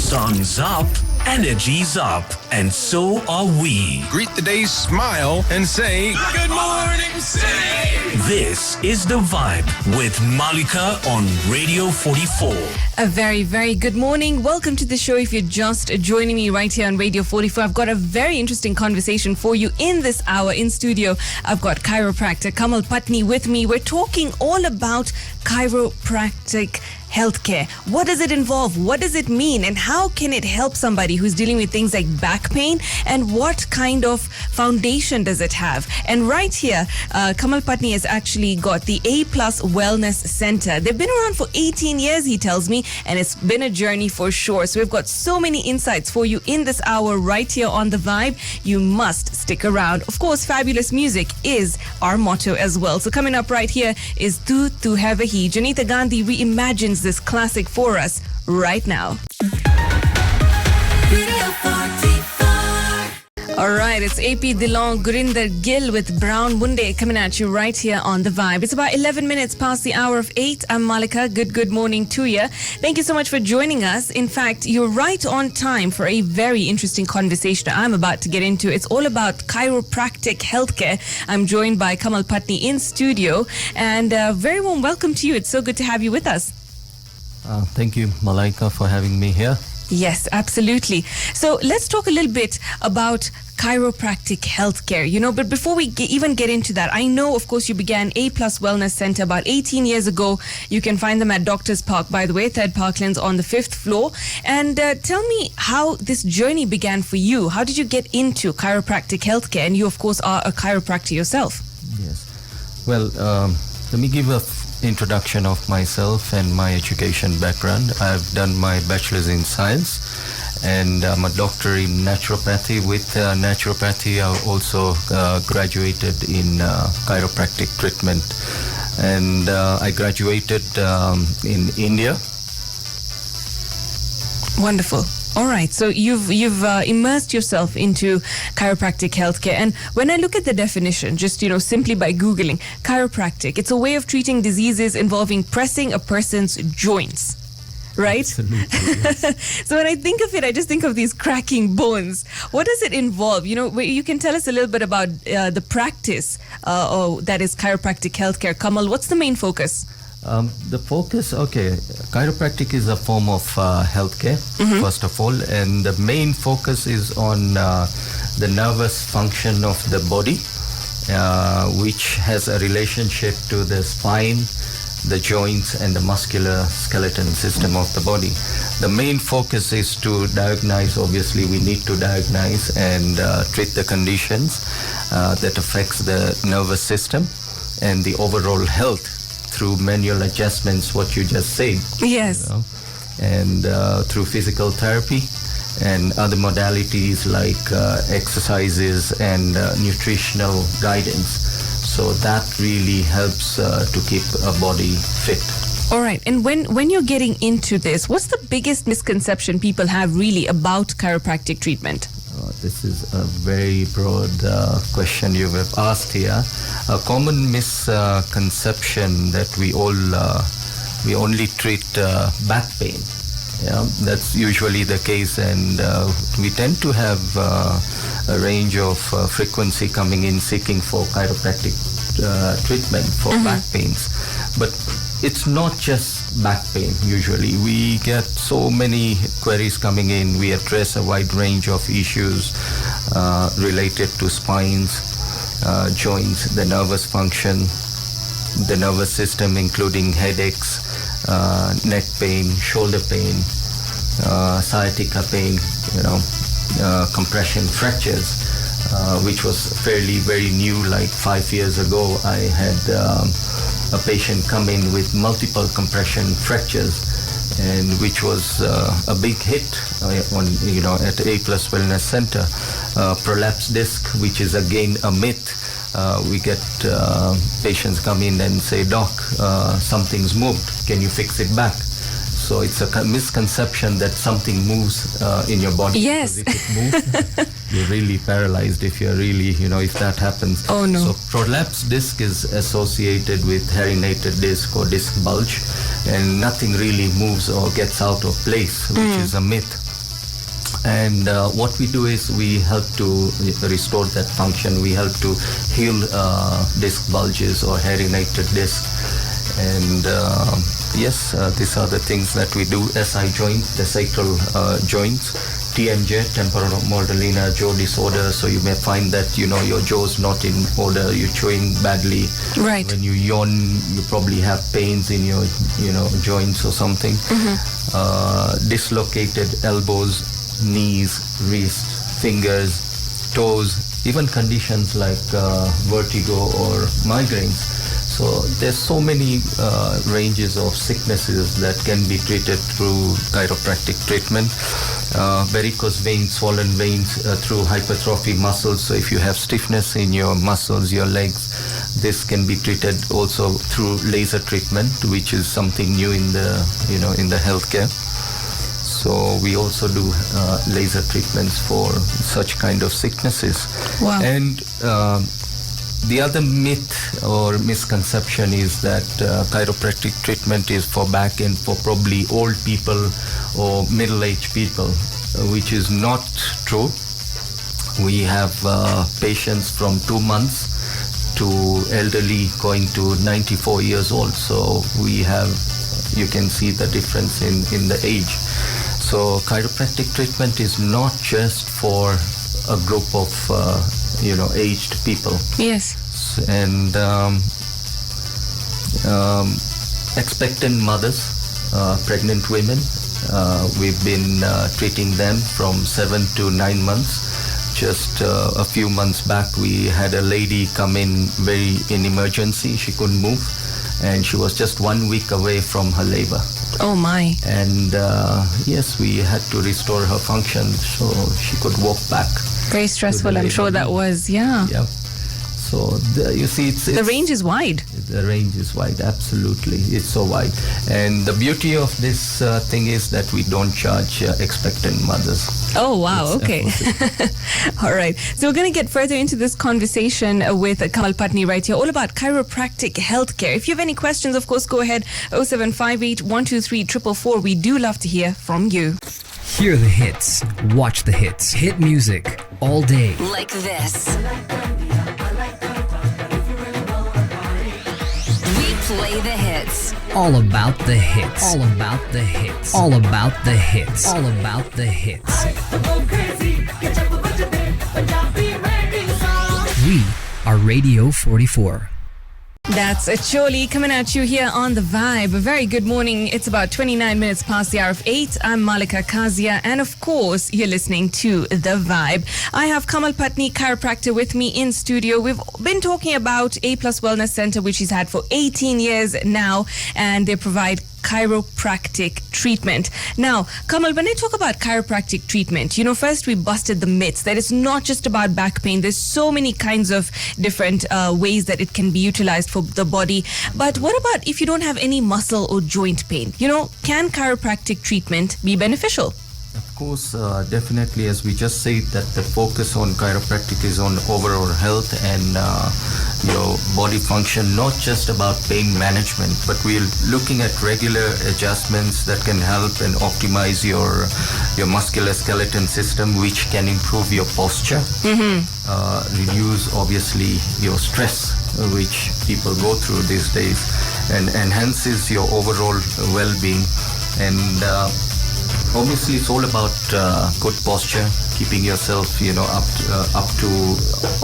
Sun's up, energy's up, and so are we. Greet the day's smile and say, Good morning, city! This is The Vibe with Malika on Radio 44. A very, very good morning. Welcome to the show. If you're just joining me right here on Radio 44, I've got a very interesting conversation for you in this hour. In studio, I've got chiropractor Kamall Pattni with me. We're talking all about chiropractic healthcare. What does it involve? What does it mean? And how can it help somebody who's dealing with things like back pain? And what kind of foundation does it have? And right here, Kamall Pattni has actually got the A+ Wellness Center. They've been around for 18 years, he tells me, and it's been a journey for sure. So we've got so many insights for you in this hour right here on The Vibe. You must stick around. Of course, fabulous music is our motto as well. So coming up right here is Tu Tu Hai Wahi. Janita Gandhi reimagines this classic for us right now. All right, it's AP Dillon, Gurinder Gill with Brown Munde coming at you right here on The Vibe. It's about 11 minutes past the hour of 8. I'm Malika. Good morning to you. Thank you so much for joining us. In fact, you're right on time for a very interesting conversation I'm about to get into. It's all about chiropractic healthcare. I'm joined by Kamall Pattni in studio, and very warm welcome to you. It's so good to have you with us. Thank you, Malika, for having me here. Yes, absolutely. So let's talk a little bit about chiropractic healthcare, but before we even get into that, I know, of course, you began A+ Wellness Center about 18 years ago. You can find them at Doctors Park, by the way, 3rd Parklands on the 5th floor. And tell me how this journey began for you. How did you get into chiropractic healthcare? And you, of course, are a chiropractor yourself. Yes. Well, let me give a introduction of myself and my education background. I've done my bachelor's in science and I'm a doctor in naturopathy. With naturopathy, I also graduated in chiropractic treatment, and I graduated in India. Wonderful. All right, so you've immersed yourself into chiropractic healthcare, and when I look at the definition, just simply by Googling chiropractic, it's a way of treating diseases involving pressing a person's joints, right? Absolutely. Yes. So when I think of it, I just think of these cracking bones. What does it involve? You can tell us a little bit about the practice that is chiropractic healthcare. Kamall, what's the main focus? The focus, chiropractic is a form of healthcare, first of all, and the main focus is on the nervous function of the body, which has a relationship to the spine, the joints, and the muscular skeleton system of the body. The main focus is to diagnose. Obviously, we need to diagnose and treat the conditions that affects the nervous system and the overall health through manual adjustments, what you just said. Yes. And through physical therapy and other modalities like exercises and nutritional guidance. So that really helps to keep a body fit. All right. And when you're getting into this, what's the biggest misconception people have really about chiropractic treatment? This is a very broad question you have asked here. A common misconception that we only treat back pain. Yeah, that's usually the case, and we tend to have a range of frequency coming in seeking for chiropractic treatment for back pains. But it's not just back pain usually. We get so many queries coming in. We address a wide range of issues related to spines, joints, the nervous function, the nervous system, including headaches, neck pain, shoulder pain, sciatica pain, compression fractures, which was fairly very new. Like 5 years ago, I had a patient come in with multiple compression fractures, and which was a big hit at A+ Wellness Center. Prolapsed disc, which is again a myth. We get patients come in and say, Doc, something's moved. Can you fix it back? So it's a misconception that something moves in your body. Yes. Because if it moves, you're really paralyzed if you're really, if that happens. Oh, no. So prolapsed disc is associated with herniated disc or disc bulge, and nothing really moves or gets out of place, which is a myth. And what we do is we help to restore that function. We help to heal disc bulges or herniated disc. And yes, these are the things that we do. SI joint, the sacral joints, TMJ, temporomandibular jaw disorder. So you may find that your jaw's not in order. You're chewing badly. Right. When you yawn, you probably have pains in your joints or something. Dislocated elbows, knees, wrist, fingers, toes, even conditions like vertigo or migraines. So there's so many ranges of sicknesses that can be treated through chiropractic treatment. Varicose veins, swollen veins through hypertrophy muscles. So if you have stiffness in your muscles, your legs, this can be treated also through laser treatment, which is something new in the in the healthcare. So we also do laser treatments for such kind of sicknesses. Wow. And the other myth or misconception is that chiropractic treatment is for back and for probably old people or middle-aged people, which is not true. We have patients from 2 months to elderly going to 94 years old. So you can see the difference in the age. So chiropractic treatment is not just for a group of aged people. Yes. And expectant mothers, pregnant women, we've been treating them from 7 to 9 months. Just a few months back, we had a lady come in in emergency. She couldn't move, and she was just 1 week away from her labor. Oh my. And yes, we had to restore her function so she could walk back. Very stressful, I'm sure that was, yeah. Yeah. So you see, it's the range is wide. The range is wide, absolutely. It's so wide. And the beauty of this thing is that we don't charge expectant mothers. Oh, wow. Okay. All right. So we're going to get further into this conversation with Kamall Pattni right here, all about chiropractic healthcare. If you have any questions, of course, go ahead. 0758 123 444. We do love to hear from you. Hear the hits. Watch the hits. Hit music all day. Like this. We play the hits. All about the hits. All about the hits. All about the hits. All about the hits. We are Radio 44. That's Choli coming at you here on The Vibe. A very good morning. It's about 29 minutes past the hour of 8. I'm Malika Kazia, and of course, you're listening to The Vibe. I have Kamall Pattni, chiropractor, with me in studio. We've been talking about A Plus Wellness Center, which he's had for 18 years now, and they provide chiropractic treatment. Now, Kamall, when I talk about chiropractic treatment, first we busted the myths that it's not just about back pain. There's so many kinds of different ways that it can be utilized for the body. But what about if you don't have any muscle or joint pain? Can chiropractic treatment be beneficial? Of course, definitely, as we just said, that the focus on chiropractic is on overall health and your body function, not just about pain management, but we're looking at regular adjustments that can help and optimize your musculoskeletal system, which can improve your posture, reduce obviously your stress, which people go through these days, and enhances your overall well-being. And obviously, it's all about good posture, keeping yourself, up to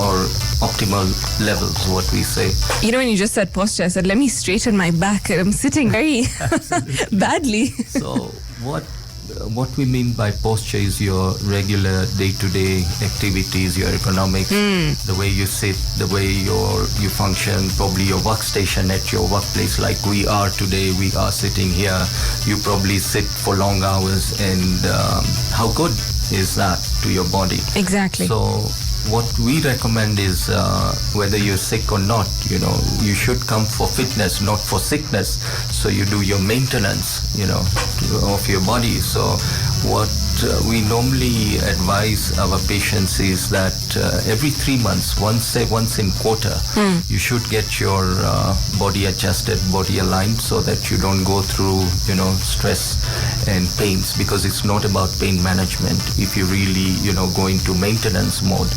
or optimal levels, what we say. When you just said posture, I said, let me straighten my back. I'm sitting very badly. So what we mean by posture is your regular day-to-day activities, your ergonomics, the way you sit, the way you function, probably your workstation at your workplace, like we are today. We are sitting here. You probably sit for long hours, and how good is that to your body? Exactly. So what we recommend is whether you're sick or not, you should come for fitness, not for sickness. So you do your maintenance, of your body. So what we normally advise our patients is that every 3 months, once in quarter, you should get your body adjusted, body aligned, so that you don't go through, stress and pains, because it's not about pain management if you really, go into maintenance mode.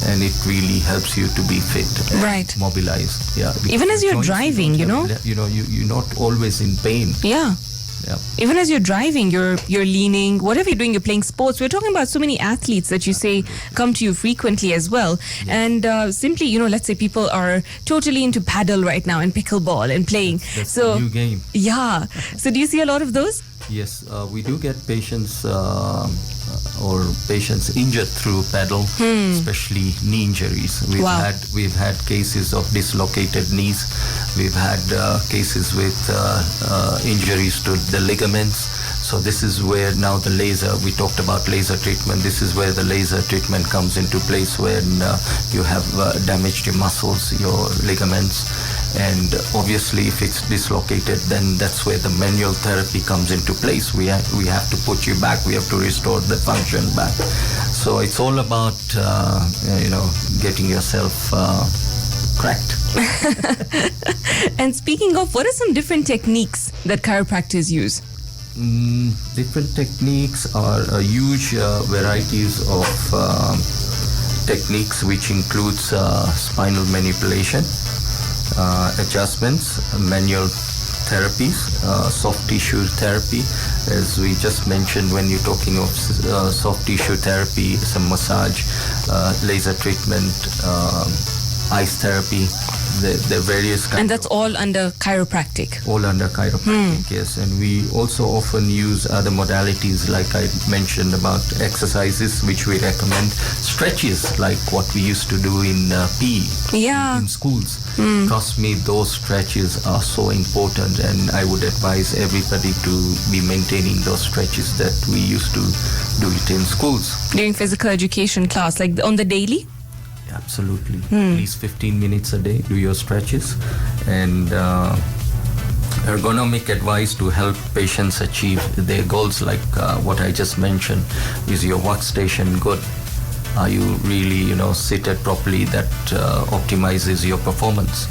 And it really helps you to be fit and Right. mobilized. Yeah. Even as you're joints, driving, you're not always in pain. Yeah. Yeah. Even as you're driving, you're leaning, whatever you're doing, you're playing sports. We're talking about so many athletes that you say come to you frequently as well. And simply, let's say people are totally into paddle right now and pickleball and playing. That's the new game. Yeah. So do you see a lot of those? Yes, we do get patients injured through paddle, especially knee injuries. Wow. We've had cases of dislocated knees. We've had cases with injuries to the ligaments. So this is where now the laser, we talked about laser treatment. This is where the laser treatment comes into place, when you have damaged your muscles, your ligaments. And obviously, if it's dislocated, then that's where the manual therapy comes into place. We have to put you back. We have to restore the function back. So it's all about, getting yourself cracked. And speaking of, what are some different techniques that chiropractors use? Different techniques are huge varieties of techniques, which includes spinal manipulation, adjustments, manual therapies, soft tissue therapy. As we just mentioned, when you're talking of soft tissue therapy, some massage, laser treatment, ice therapy, the various kinds. And that's all under chiropractic. All under chiropractic, yes. And we also often use other modalities, like I mentioned about exercises, which we recommend. Stretches, like what we used to do in PE Yeah. in schools. Trust me, those stretches are so important, and I would advise everybody to be maintaining those stretches that we used to do it in schools. During physical education class, like on the daily? Absolutely. At least 15 minutes a day, do your stretches. And ergonomic advice to help patients achieve their goals, like what I just mentioned. Is your workstation good? Are you really, seated properly? That optimizes your performance.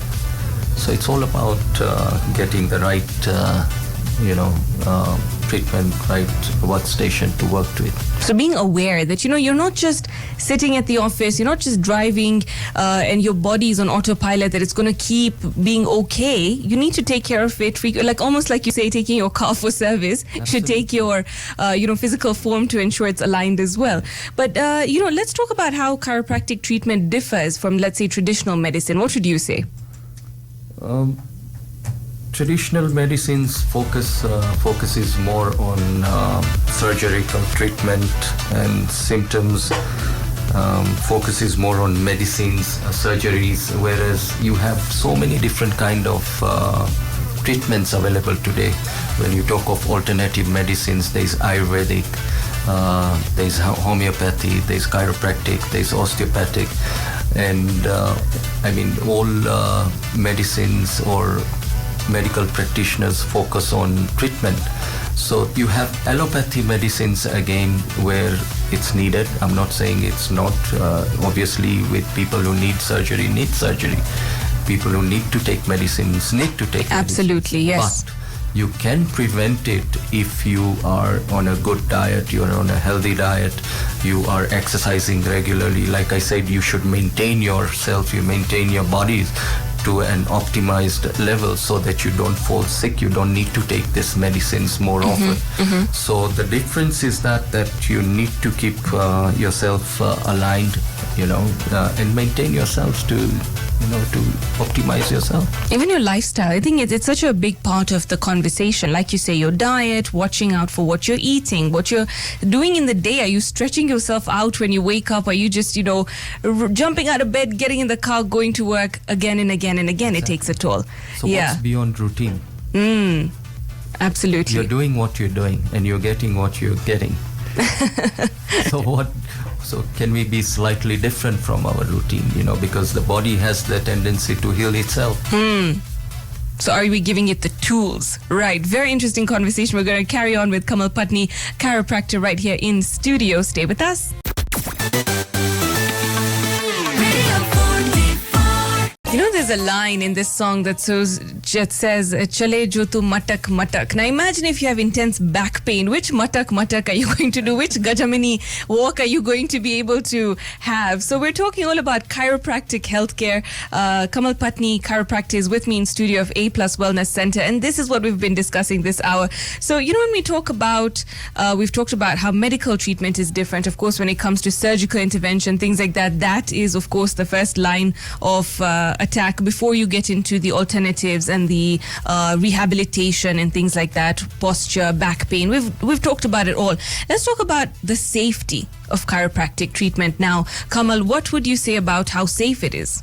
So it's all about getting the right, treatment, right workstation to work with. So being aware that, you're not just sitting at the office, you're not just driving and your body is on autopilot, that it's going to keep being okay. You need to take care of it, like almost like you say, taking your car for service. You should take your, physical form to ensure it's aligned as well. But, let's talk about how chiropractic treatment differs from, let's say, traditional medicine. What would you say? Traditional medicines focuses more on surgical treatment and symptoms, focuses more on medicines, surgeries, whereas you have so many different kind of treatments available today. When you talk of alternative medicines, there's Ayurvedic, there's homeopathy, there's chiropractic, there's osteopathic, and all medicines or medical practitioners focus on treatment. So you have allopathy medicines again, where it's needed. I'm not saying it's not. Obviously, with people who need surgery. People who need to take medicines need to take Absolutely, medicines. yes. But you can prevent it if you are on a good diet, you're on a healthy diet, you are exercising regularly. Like I said, you should maintain yourself, you maintain your bodies to an optimized level so that you don't fall sick. You don't need to take these medicines more often. So the difference is that you need to keep yourself aligned, and maintain yourself to optimize yourself. Even your lifestyle, I think it's such a big part of the conversation. Like you say, your diet, watching out for what you're eating, what you're doing in the day. Are you stretching yourself out when you wake up? Are you just, jumping out of bed, getting in the car, going to work again and again and again? Exactly. It takes a toll. So what's beyond routine? Absolutely. You're doing what you're doing and you're getting what you're getting. So can we be slightly different from our routine, because the body has the tendency to heal itself. So are we giving it the tools? Right. Very interesting conversation. We're going to carry on with Kamall Pattni, chiropractor, right here in studio. Stay with us. You know, there's a line in this song that says, Chale jo tu matak matak. Now imagine if you have intense back pain. Which matak matak are you going to do? Which Gajamini walk are you going to be able to have? So we're talking all about chiropractic healthcare. Kamall Pattni, chiropractor, is with me in studio of A Plus Wellness Center. And this is what we've been discussing this hour. So, you know, when we talk about, we've talked about how medical treatment is different. Of course, when it comes to surgical intervention, things like that, that is, of course, the first line of attack before you get into the alternatives and the rehabilitation and things like that, posture, back pain. We've talked about it all. Let's talk about the safety of chiropractic treatment now. Kamall, what would you say about how safe it is?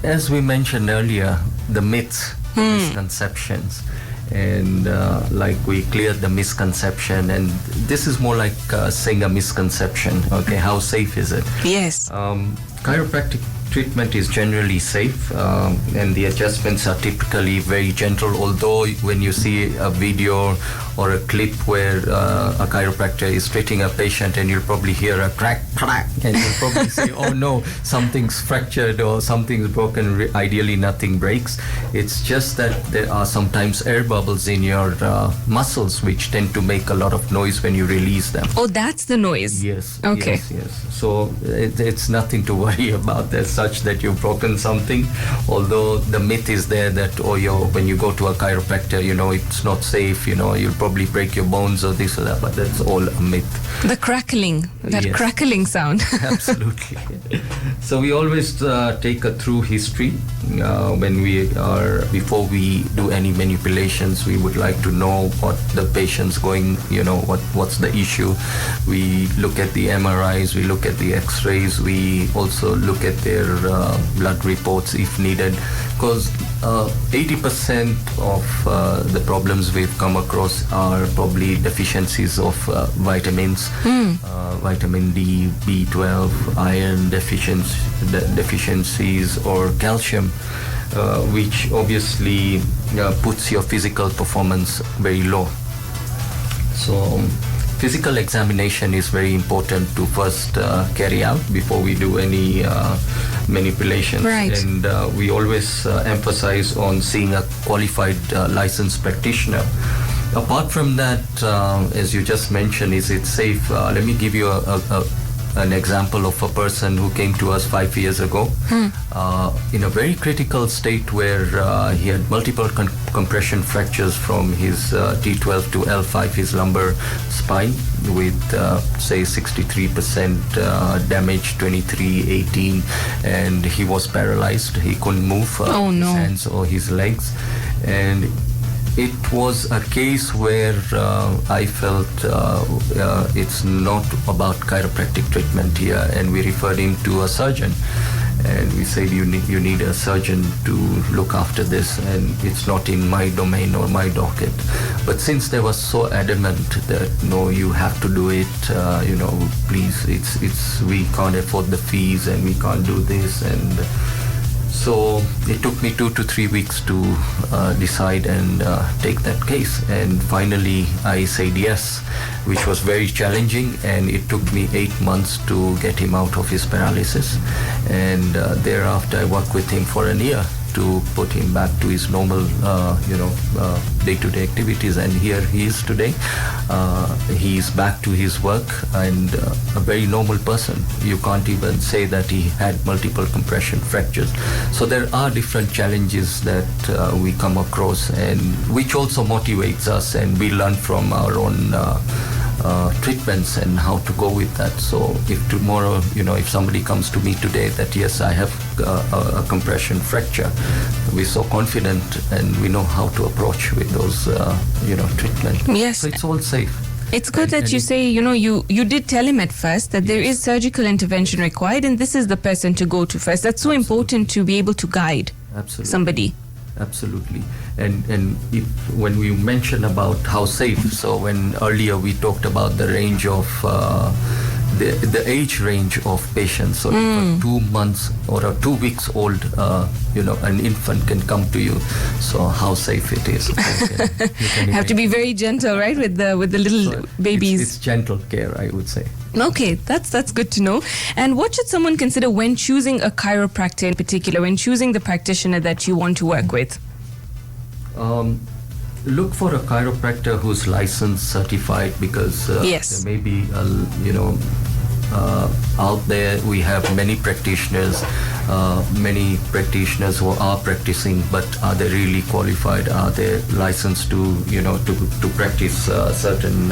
As we mentioned earlier, the myths, misconceptions, and like we cleared the misconception, and this is more like saying a misconception. Okay, how safe is it? Yes. Chiropractic treatment is generally safe, and the adjustments are typically very gentle, although when you see a video or a clip where a chiropractor is treating a patient and you'll probably hear a crack, and you'll probably say, oh no, something's fractured or something's broken. Ideally, nothing breaks. It's just that there are sometimes air bubbles in your muscles which tend to make a lot of noise when you release them. Oh, that's the noise. Yes. Okay. Yes. So it's nothing to worry about as such that you've broken something, although the myth is there that, when you go to a chiropractor, it's not safe, you'll probably break your bones or this or that, but that's all a myth. The crackling, that crackling sound. Absolutely. So we always take a through history before we do any manipulations. We would like to know what the patient's going, what's the issue. We look at the MRIs, we look at the X-rays, we also look at their blood reports if needed, because 80% of the problems we've come across are probably deficiencies of vitamins, vitamin D, B12, iron deficiencies, or calcium, which obviously puts your physical performance very low. So physical examination is very important to first carry out before we do any manipulations. Right. And we always emphasize on seeing a qualified licensed practitioner. Apart from that, as you just mentioned, is it safe? Let me give you an example of a person who came to us 5 years ago in a very critical state where he had multiple compression fractures from his T12 to L5, his lumbar spine, with say 63% damage, 18, and he was paralyzed. He couldn't move his hands or his legs, and it was a case where I felt it's not about chiropractic treatment here, and we referred him to a surgeon. And we said, you need a surgeon to look after this, and it's not in my domain or my docket. But since they were so adamant that no, you have to do it, please, we can't afford the fees and we can't do this, and so it took me 2 to 3 weeks to decide and take that case. And finally, I said yes, which was very challenging. And it took me 8 months to get him out of his paralysis. And thereafter, I worked with him for a year to put him back to his normal, day-to-day activities. And here he is today. He's back to his work and a very normal person. You can't even say that he had multiple compression fractures. So there are different challenges that we come across, and which also motivates us, and we learn from our own treatments and how to go with that. So if tomorrow, if somebody comes to me today that yes, I have a compression fracture, we're so confident and we know how to approach with those, treatment. Yes. So it's all safe. It's good that you say, you did tell him at first that there is surgical intervention required, and this is the person to go to first. That's so important to be able to guide somebody. Absolutely. And when we mention about how safe, so when earlier we talked about the range of the age range of patients. So if a 2 months or a 2 weeks old, an infant can come to you. So how safe it is. Have to be very gentle, right, with the little babies. It's gentle care, I would say. Okay, that's good to know. And what should someone consider when choosing a chiropractor in particular, when choosing the practitioner that you want to work with? Look for a chiropractor who's licensed, certified, because Yes. there may be, out there we have many practitioners who are practicing, but are they really qualified? Are they licensed to practice certain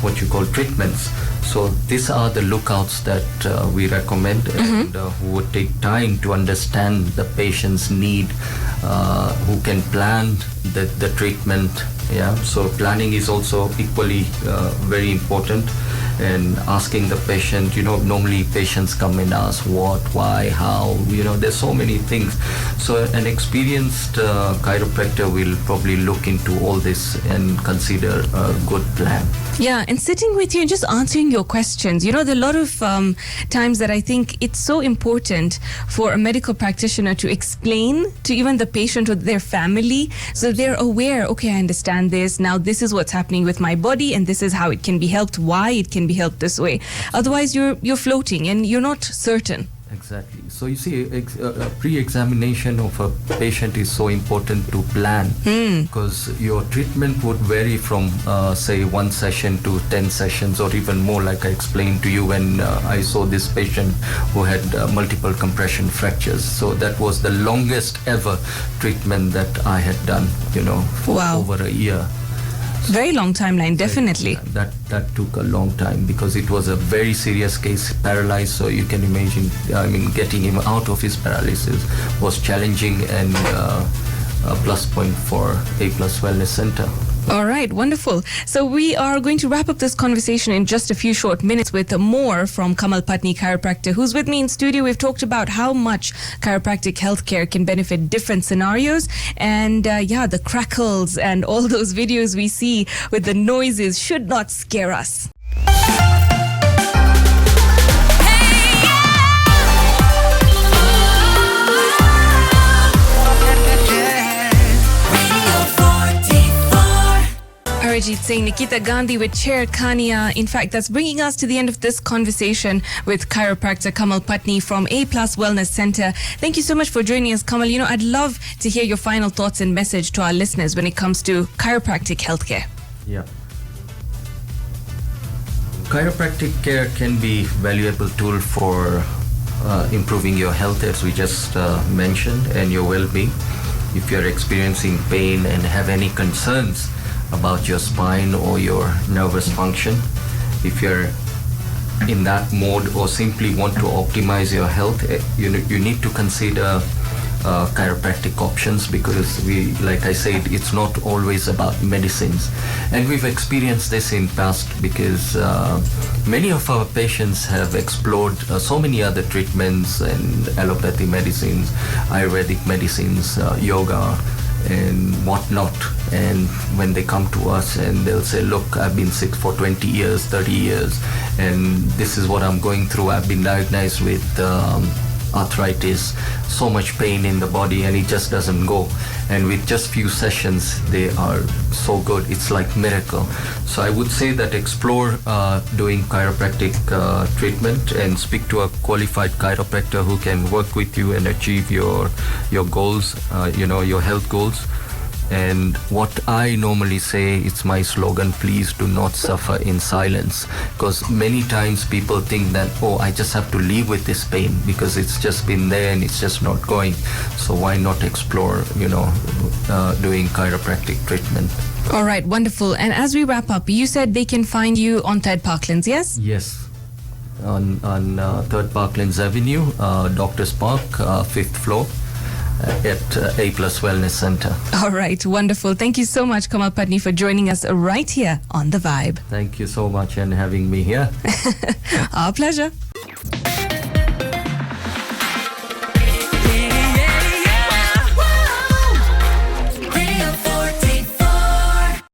what you call treatments? So these are the lookouts that we recommend, and who would take time to understand the patient's need, who can plan the treatment. Yeah, so planning is also equally very important. And asking the patient, normally patients come and ask what, why, how, there's so many things. So an experienced chiropractor will probably look into all this and consider a good plan. Yeah, and sitting with you and just answering your questions. There are a lot of times that I think it's so important for a medical practitioner to explain to even the patient or their family, so they're aware, okay, I understand this. Now this is what's happening with my body, and this is how it can be helped, why it can be helped this way. Otherwise, you're floating and you're not certain. Exactly. So you see, a pre-examination of a patient is so important to plan, because your treatment would vary from, say, 1 session to 10 sessions or even more, like I explained to you when I saw this patient who had multiple compression fractures. So that was the longest ever treatment that I had done, for Wow. over a year. Very long timeline, definitely. That took a long time because it was a very serious case, paralyzed. So you can imagine, getting him out of his paralysis was challenging, and a plus point for A+ Wellness Center. All right, wonderful. So we are going to wrap up this conversation in just a few short minutes with more from Kamall Pattni, chiropractor, who's with me in studio. We've talked about how much chiropractic healthcare can benefit different scenarios. And the crackles and all those videos we see with the noises should not scare us. Arijit saying Nikita Gandhi with Chair Khania. In fact, that's bringing us to the end of this conversation with chiropractor Kamall Pattni from A+ Wellness Center. Thank you so much for joining us, Kamall. I'd love to hear your final thoughts and message to our listeners when it comes to chiropractic healthcare. Yeah. Chiropractic care can be a valuable tool for improving your health, as we just mentioned, and your well-being. If you're experiencing pain and have any concerns about your spine or your nervous function, if you're in that mode or simply want to optimize your health, you need to consider chiropractic options, because like I said, it's not always about medicines. And we've experienced this in past, because many of our patients have explored so many other treatments and allopathy medicines, Ayurvedic medicines, yoga, and whatnot. And when they come to us and they'll say, look, I've been sick for 20 years, 30 years, and this is what I'm going through. I've been diagnosed with arthritis, so much pain in the body, and it just doesn't go. And with just few sessions, they are so good. It's like miracle. So I would say that explore doing chiropractic treatment, and speak to a qualified chiropractor who can work with you and achieve your goals, your health goals. And what I normally say, it's my slogan, please do not suffer in silence. Because many times people think that, I just have to live with this pain because it's just been there and it's just not going. So why not explore, doing chiropractic treatment? All right, wonderful. And as we wrap up, you said they can find you on 3rd Parklands, yes? Yes. On 3rd Parklands Avenue, Doctors Park, 5th floor. At A+ Wellness Center. All right, wonderful. Thank you so much, Kamall Pattni, for joining us right here on The Vibe. Thank you so much and having me here. Our pleasure.